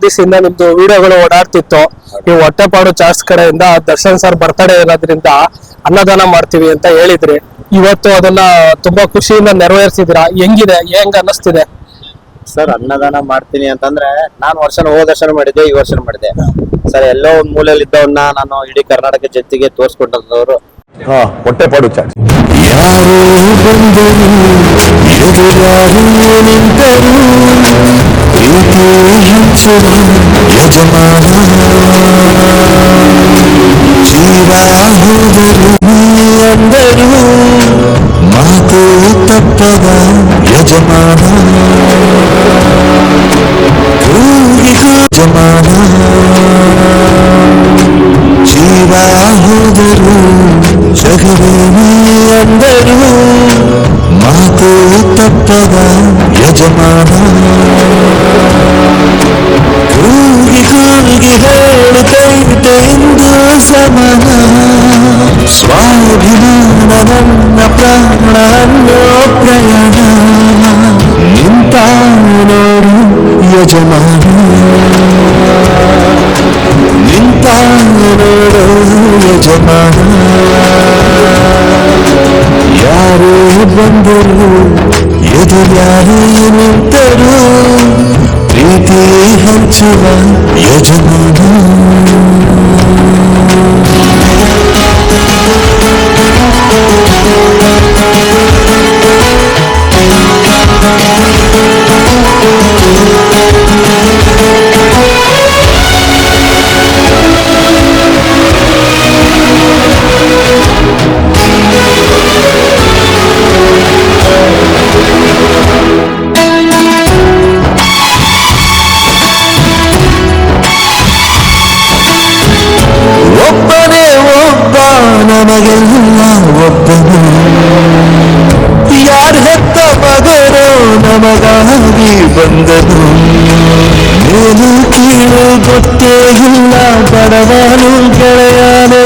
ದಿವಸದಿಂದ ನಿಮ್ದು ವಿಡಿಯೋಗಳು ಓಡಾಡ್ತಿತ್ತು. ನೀವು ಹೊಟ್ಟೆಪಾಡು ಚಾರ್ಟ್ಸ್ ಕಡೆಯಿಂದ ದರ್ಶನ್ ಸರ್ ಬರ್ತಡೇ ಇರೋದ್ರಿಂದ ಅನ್ನದಾನ ಮಾಡ್ತೀವಿ ಅಂತ ಹೇಳಿದ್ರಿ. ಇವತ್ತು ಅದನ್ನ ತುಂಬಾ ಖುಷಿಯಿಂದ ನೆರವೇರಿಸಿದಿರಾ. ಹೆಂಗ್ ಅನ್ನಿಸ್ತಿದೆ ಸರ್? ಅನ್ನದಾನ ಮಾಡ್ತೀನಿ ಅಂತಂದ್ರೆ ನಾನು ಹೋದ ವರ್ಷ ಮಾಡಿದ್ದೆ, ಈ ವರ್ಷ ಮಾಡಿದೆ ಸರ್. ಎಲ್ಲೋ ಒಂದ್ ಮೂಲೆಯಲ್ಲಿ ಇದ್ದವನ್ನ ನಾನು ಇಡೀ ಕರ್ನಾಟಕ ಜೊತೆಗೆ ತೋರ್ಸ್ಕೊಂಡವ್ರು. ಹೊಟ್ಟೆಪಾಡು ಚಾಟ್ ಯಾರು ಬಂದರು ಎದುರಾರು ನಿಂತರು ಪ್ರೀತಿ ಹಂಚುವ ಯಜಮಾನ ಜೀವ ಹೋದರು ಅಂದರು ಮಾತು ತಪ್ಪದ ಯಜಮಾನ ಯಜಮಾನ ಜೀವ ಹೋದರು ಜಗವೇನೇ ಅಂದರು ಮಾತು ತಪ್ಪದ ಯಜಮಾನ ಕೂಗಿ ಕೂಗಿ ಹೇಳುತ್ತೈತೆ ಎಂದು ಸಮಾನ ಸ್ವಾಭಿಮಾನ ನನ್ನ ಪ್ರಾಣ ಅನ್ನೋ ಪ್ರಯಾಣ ನಿಂತ ನೋಡು ಯಜಮಾನ ನಿಂತ ನೋಡು ಯಜಮಾನ ಯಾರು ಬಂದರು ಎದುರ್ಯಾರು ನಿಂತರು ಪ್ರೀತಿ ಹಂಚುವ ಯಜಮಾನ ನಮಗೆಲ್ಲ ಒಬ್ಬನು ಯಾರ ಹೆತ್ತ ಮಗನೋ ನಮಗಾಗಿ ಬಂದನು ಮೇಲು ಕೀಳು ಗೊತ್ತೇ ಇಲ್ಲ ಬಡವನು ಗೆಳೆಯನು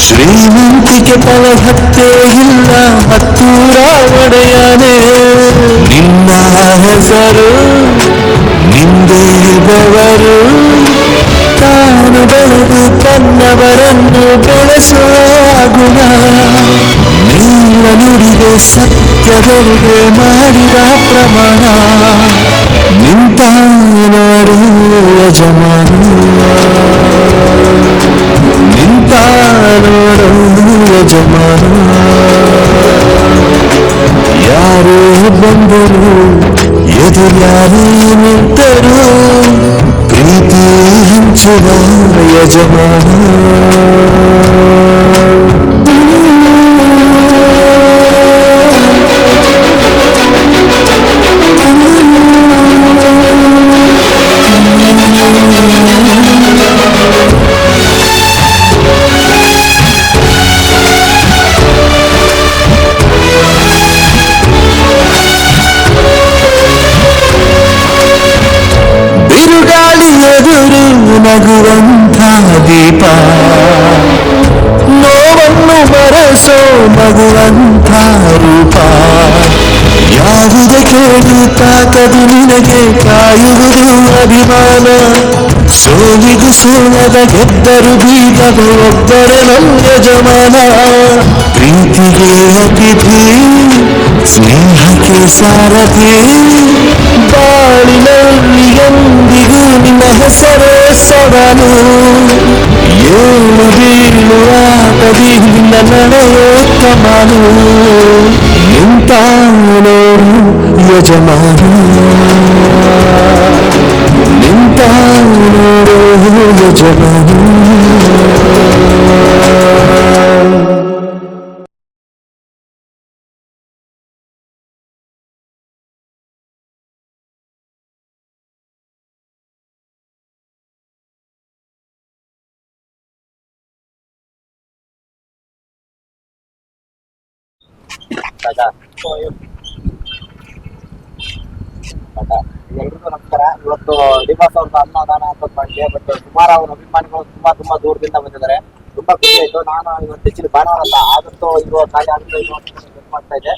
ಶ್ರೀಮಂತಿಕೆ ಫಲಹತ್ತೇ ಇಲ್ಲ ಹತ್ತೂರ ಒಡೆಯನೇ ನಿನ್ನ ಹೆಸರು ನಿಂದೇ ಬೆವರು ತಾನು ಬೆಳೆದು ತನ್ನವರನ್ನು ಬೆಳೆಸುವ ಗುಣ ನೀವ ನುಡಿಗೆ ಸತ್ಯದೊಳಗೆ ಮಾಡಿದ ಪ್ರಮಾಣ ನಿಂತ ನೋಡು ಯಜಮಾನ ನಿಂತ ನೋಡು ಯಜಮಾನ ಯಾರು ಬಂದರು ಎದುರ್ಯಾರು ನಿಂತರು ಪ್ರೀತಿ ಹಂಚುವ ಯಜಮಾನ ಎದುರು ನಗುವಂಥ ದೀಪ ನೋವನ್ನು ಮರೆಸೋ ಮಗುವಂಥ ರೂಪ ಯಾವುದೇ ಕೇಳಿ ತಾಕದು ನಿನಗೆ ಕಾಯುವುದು ಅಭಿಮಾನ ಸೋಲಿಗೂ ಸೋಲದ ಗೆದ್ದರು ಬೀಗದ ಒಬ್ಬರೇ ನಮ್ಮ ಯಜಮಾನ ಪ್ರೀತಿಗೆ ಅತಿಥಿ ಸ್ನೇಹಕ್ಕೆ ಸಾರಥಿ ಬಾಳಿನಲ್ಲಿ ಎಂದಿಗೂ ನಿನ್ನ ಹೆಸರೇ ಸವಾಲು ಏಳು ಬೀಳು ಆಟದಿ ನಿನ್ನ ನಡೆಯೋ ಕಮಾನು ನಿಂತ ನೋಡು ಯಜಮಾನ ನಿಂತ ನೋಡು ಯಜಮಾನ ಎಲ್ರಿಗೂ ನಮಸ್ಕಾರ. ಇವತ್ತು ಡಿಬಾಸ್ ಅವ್ರದ್ದು ಅನ್ನದಾನ ಅಂತ ಮಾಡಿದೆ. ಬಟ್ ಸುಮಾರು ಅವ್ರ ಅಭಿಮಾನಿಗಳು ತುಂಬಾ ದೂರದಿಂದ ಬಂದಿದ್ದಾರೆ. ತುಂಬಾ ಖುಷಿ ಆಯ್ತು. ನಾನು ಇವತ್ತು ಹೆಚ್ಚಿನ ಭಾನುವಾರ ಅಂತ ಆದಷ್ಟು ಇರುವ ಕಾರ್ಯ ಹೆಲ್ಪ್ ಮಾಡ್ತಾ ಇದ್ದೆ.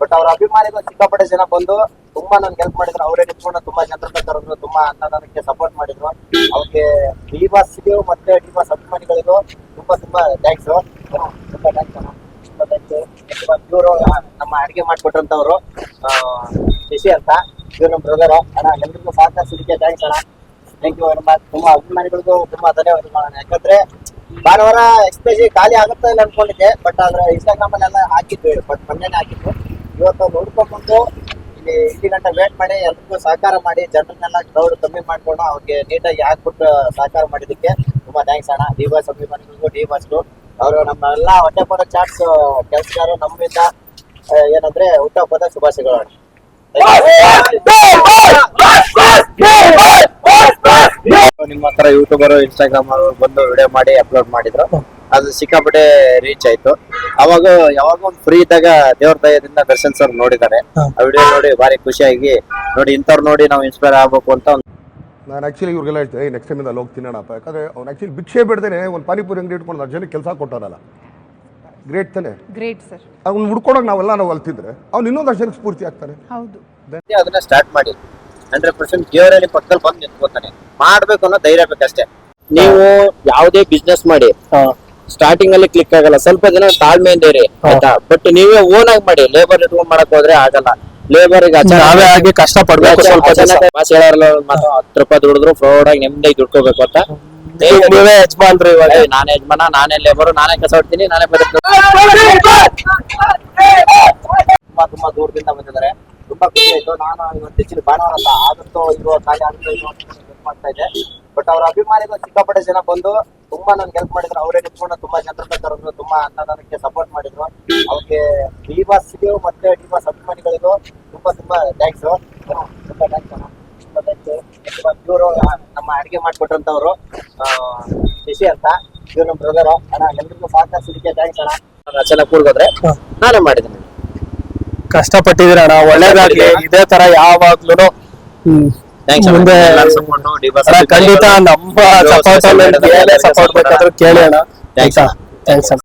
ಬಟ್ ಅವ್ರ ಅಭಿಮಾನಿಗಳು ಸಿಕ್ಕಾಪಟ್ಟೆ ಜನ ಬಂದು ತುಂಬಾ ನನ್ಗೆ ಹೆಲ್ಪ್ ಮಾಡಿದ್ರು. ಅವರೇ ನಿಂತ್ಕೊಂಡು ತುಂಬಾ ಜನರ ತುಂಬಾ ತುಂಬಾ ಅನ್ನದಾನಕ್ಕೆ ಸಪೋರ್ಟ್ ಮಾಡಿದ್ರು. ಅವ್ರಿಗೆ ಡಿಬಾಸ್ಗೂ ಮತ್ತೆ ಡಿಬಾಸ್ ಅಭಿಮಾನಿಗಳಿಗೂ ತುಂಬಾ ಥ್ಯಾಂಕ್ಸ್. ತುಂಬಾ ಥ್ಯಾಂಕ್ಸ್. ಇವರು ನಮ್ಮ ಅಡಿಗೆ ಮಾಡ್ಕೊಟ್ರಂತವ್ರು ಶಶಿ ಅಂತ, ಇವ್ರು ನಮ್ಮ ಬ್ರದರ್ ಅಣ್ಣ. ಎಲ್ರಿಗೂ ಸಹಕರಿಸಿದಕ್ಕೆ ಥ್ಯಾಂಕ್ಸ್ ಅಣ್ಣ. Thank you very much. ತುಂಬಾ ಅಭಿಮಾನಿಗಳಿಗೂ ತುಂಬಾ ಧನ್ಯವಾದಗಳು. ಯಾಕಂದ್ರೆ ಭಾನುವಾರ ಎಕ್ಸ್ಪೆಷಲಿ ಖಾಲಿ ಆಗುತ್ತೆ ಇಲ್ಲ ಅನ್ಕೊಂಡಿದ್ದೆ, ಬಟ್ ಆದ್ರೆ ಇನ್ಸ್ಟಾಗ್ರಾಮ್ ಅಲ್ಲೆಲ್ಲ ಹಾಕಿದ್ವಿ, ಬಟ್ ಮೊನ್ನೆನೇ ಹಾಕಿದ್ವಿ. ಇವತ್ತು ನೋಡ್ಕೊಂಡ್ಬಂದು ಇಲ್ಲಿ ಗಂಟೆ ವೇಟ್ ಮಾಡಿ ಎಲ್ರಿಗೂ ಸಹಕಾರ ಮಾಡಿ ಜನರನ್ನೆಲ್ಲ ಕ್ರೌಡ್ ಕಮ್ಮಿ ಮಾಡ್ಕೊಂಡು ಅವ್ರಿಗೆ ನೀಟಾಗಿ ಹಾಕ್ಬಿಟ್ಟು ಸಹಕಾರ ಮಾಡಿದಕ್ಕೆ ತುಂಬಾ ಥ್ಯಾಂಕ್ಸ್ ಅಣ್ಣ. ಡಿಬಾಸ್ ಅಭಿಮಾನಿಗಳಿಗೂ ಡಿಬಾಸ್ಗೂ ಅವರು ನಮ್ಮೆಲ್ಲ ಹೊಟ್ಟೆಪಾಡು ಚಾಟ್ಸ್ ಕೆಲಸಗಾರರು ನಮ್ಮಿಂದ ಏನಂದ್ರೆ ಹುಟ್ಟುಹಬ್ಬದ ಶುಭಾಶಯಗಳು ಅಣ್ಣ. ನಿಮ್ಮ ಹತ್ರ ಯೂಟ್ಯೂಬರ್ ಇನ್ಸ್ಟಾಗ್ರಾಮ್ ಬಂದು ವಿಡಿಯೋ ಮಾಡಿ ಅಪ್ಲೋಡ್ ಮಾಡಿದ್ರು, ಅದು ಸಿಕ್ಕಾಪಟ್ಟೆ ರೀಚ್ ಆಯ್ತು. ಅವಾಗ ಯಾವಾಗ ಒಂದು ಫ್ರೀ ಇದ್ದಾಗ ದೇವ್ರ ದಯದಿಂದ ದರ್ಶನ್ ಸರ್ ನೋಡಿದ್ದಾರೆ. ಆ ವಿಡಿಯೋ ನೋಡಿ ಭಾರಿ ಖುಷಿಯಾಗಿ ನೋಡಿ ಇಂಥವ್ರು ನೋಡಿ ನಾವು ಇನ್ಸ್ಪೈರ್ ಆಗ್ಬೇಕು ಅಂತ. ನಾನು ಆ್ಯಕ್ಚುಲಿ ಇವ್ರಿಗೆಲ್ಲ ಹೇಳ್ತೇನೆ ನೆಕ್ಸ್ಟ್ ಟೈಮಿಂದ ಅಲ್ಲಿ ಹೋಗಿ ತಿನ್ನೋಣಪ್ಪ. ಯಾಕಂದರೆ ಅವ್ನು ಆ್ಯಕ್ಚುಲಿ ಭಿಕ್ಷೆ ಬಿಡ್ದೇನೆ ಒಂದು ಪಾನಿಪುರಿ ಅಂಗಡಿ ಇಟ್ಕೊಂಡು 10 ಜನಕ್ಕೆ ಕೆಲಸ ಕೊಟ್ಟಾನಲ್ಲ, ಗ್ರೇಟ್ ತಾನೆ. Great sir. ಅವ್ನು ಹುಡ್ಕೊಳಕ್ಕೆ ನಾವು ಅಲ್ತಿದ್ರೆ ಅವ್ನು ಇನ್ನೊಂದು 10 ಜನಕ್ಕೆ ಸ್ಫೂರ್ತಿ ಆಗ್ತಾನೆ. ಹೌದು. ಅದನ್ನ ಸ್ಟಾರ್ಟ್ ಮಾಡಿ 100% ದೇವರಲ್ಲಿ ಪಕ್ಕದಲ್ಲಿ ಬಂದು ನಿಂತ್ಕೋತಾನೆ. ಮಾಡ್ಬೇಕು ಅನ್ನೋ ಧೈರ್ಯ ಬೇಕಷ್ಟೇ. ನೀವು ಯಾವುದೇ ಬಿಸ್ನೆಸ್ ಮಾಡಿ ಸ್ಟಾರ್ಟಿಂಗ್ ಅಲ್ಲಿ ಕ್ಲಿಕ್ ಆಗಲ್ಲ, ಸ್ವಲ್ಪ ದಿನ ತಾಳ್ಮೆಯಿಂದ ಇರಿ ಆಯ್ತಾ. ಬಟ್ ನೀವೇ ಓನ್ ಆಗಿ ಮಾಡಿ, ಲೇಬರ್ ಇಟ್ಕೊಂಡ್ ಮಾಡಕ್ ಹೋದ್ರೆ ಆಗಲ್ಲ. ಲೇಬರ್ ನಾವೇ ಆಗಿ ಕಷ್ಟ ಪಡ್ಬೇಕು. ಸ್ವಲ್ಪ ಭಾಷೆ ಹೇಳೋರ್ಲ ಮಾತ್ರ 10 ರೂಪಾಯಿ ದುಡಿದ್ರು ಫ್ರಾಡ್ ಆಗಿ ನೆಮ್ಮದಿ ದುಡ್ಕೋಬೇಕು ಅಂತ. ನೀವೇ ಯಜಮಾನ್ರು ಇವಾಗ. ನಾನೇ ಯಜಮಾನ, ನಾನೇ ಲೇಬರ್, ನಾನೇ ಕಸ ಹೊಡ್ತೀನಿ, ನಾನೇ ತುಂಬಾ ದೂರದಿಂದ ಬಂದಿದ್ದಾರೆ. ತುಂಬಾ ಖುಷಿ ಆಯ್ತು. ನಾನು ಇವತ್ತಿನ ಭಾನುವಾರ ಅಂತ ಆದಷ್ಟು ಇರುವ ಖಾಲಿ ಆಗುತ್ತೆ ಮಾಡ್ತಾ ಇದ್ದೆ, ಬಟ್ ಅವ್ರ ಅಭಿಮಾನಿಗಳು ಸಿಕ್ಕಾಪಟ್ಟೆ ಜನ ಬಂದು ತುಂಬಾ ನನ್ಗೆ ಹೆಲ್ಪ್ ಮಾಡಿದ್ರು. ಅವರೇ ನಿಂತ್ಕೊಂಡು ತುಂಬಾ ಜನರ ಕರೆದ್ರು, ತುಂಬಾ ಅನ್ನದಾನಕ್ಕೆ ಸಪೋರ್ಟ್ ಮಾಡಿದ್ರು. ಅವ್ರಿಗೆ ಡಿಬಾಸ್ಗೂ ಮತ್ತೆ ಡಿಬಾಸ್ ಅಭಿಮಾನಿಗಳಿಗೂ ತುಂಬಾ ಥ್ಯಾಂಕ್ಸ್. ತುಂಬಾ ಥ್ಯಾಂಕ್ಸ್. ಇವರು ನಮ್ಮ ಅಡಿಗೆ ಮಾಡ್ಕೊಟ್ರಂತವ್ರು ಶಶಿ ಅಂತ, ಇವ್ರು ನಮ್ಮ ಬ್ರದರ್ ಅಣ್ಣ. ಎಲ್ರಿಗೂ ಸಹಕರಿಸಿದಕ್ಕೆ ಥ್ಯಾಂಕ್ಸ್ ಅಣ್ಣ. ರಚನೆ ಕೂರ್ಗೋದ್ರೆ ನಾನೇ ಮಾಡಿದ್ದೀನಿ. ಕಷ್ಟಪಟ್ಟಿದ್ದೀರಣ್ಣ, ಒಳ್ಳೇದಾಗ್ಲಿ. ಇದೇ ತರ ಯಾವಾಗ್ಲೂ ಮುಂದೆ ಖಂಡಿತ ನಮ್ಮ ಸಪೋರ್ಟ್ ಬೇಕಾದ್ರೂ ಕೇಳಿ ಅಣ್ಣ. ಥ್ಯಾಂಕ್ಸ್.